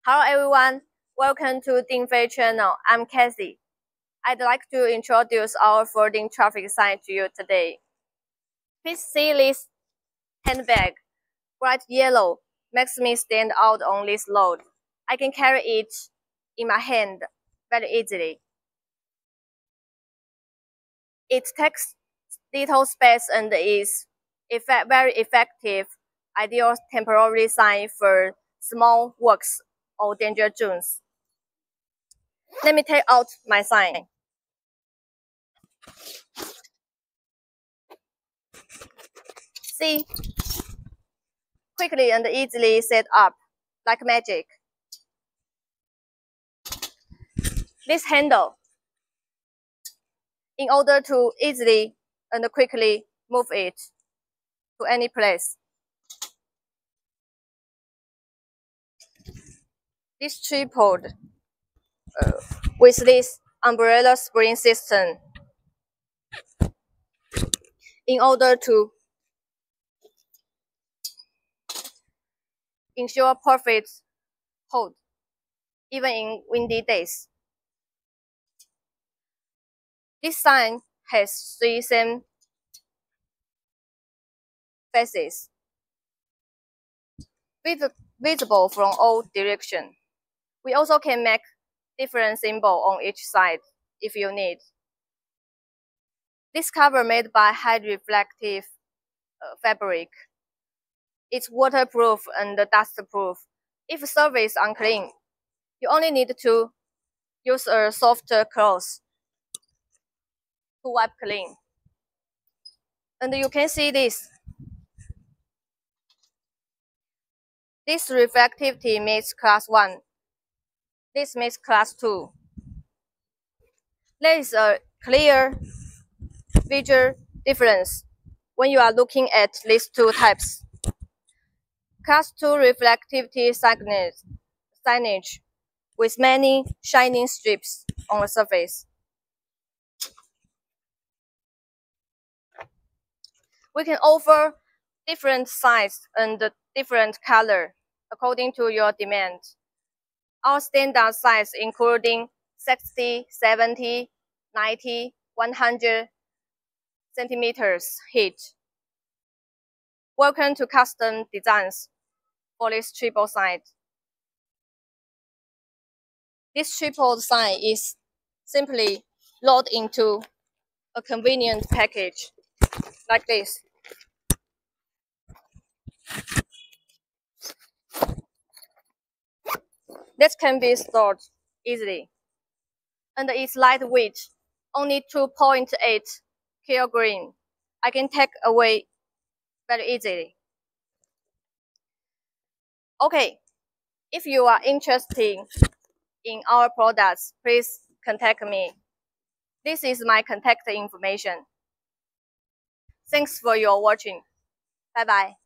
Hello everyone, welcome to Dingfei channel. I'm Cassie. I'd like to introduce our folding traffic sign to you today. Please see this handbag, bright yellow, makes me stand out on this load. I can carry it in my hand very easily. It takes little space and is very effective, ideal temporary sign for small works or danger zones. Let me take out my sign. See, quickly and easily set up, like magic. This handle, in order to easily and quickly move it to any place. This tripod with this umbrella spring system, in order to ensure perfect hold, even in windy days. This sign has 3 same faces, visible from all directions. We also can make different symbols on each side if you need. This cover made by high reflective fabric. It's waterproof and dustproof. If surface unclean, you only need to use a soft cloth to wipe clean. And you can see this. This reflectivity means class 1. This means class 2. There is a clear visual difference when you are looking at these two types. Class 2 reflectivity signage with many shining strips on the surface. We can offer different size and different color according to your demand. Our standard size including 60, 70, 90, 100 centimeters height. Welcome to custom designs for this triple sign. This triple sign is simply loaded into a convenient package like this. This can be stored easily, and it's lightweight, only 2.8 kilograms. I can take away very easily. Okay, if you are interested in our products, please contact me. This is my contact information. Thanks for your watching. Bye bye.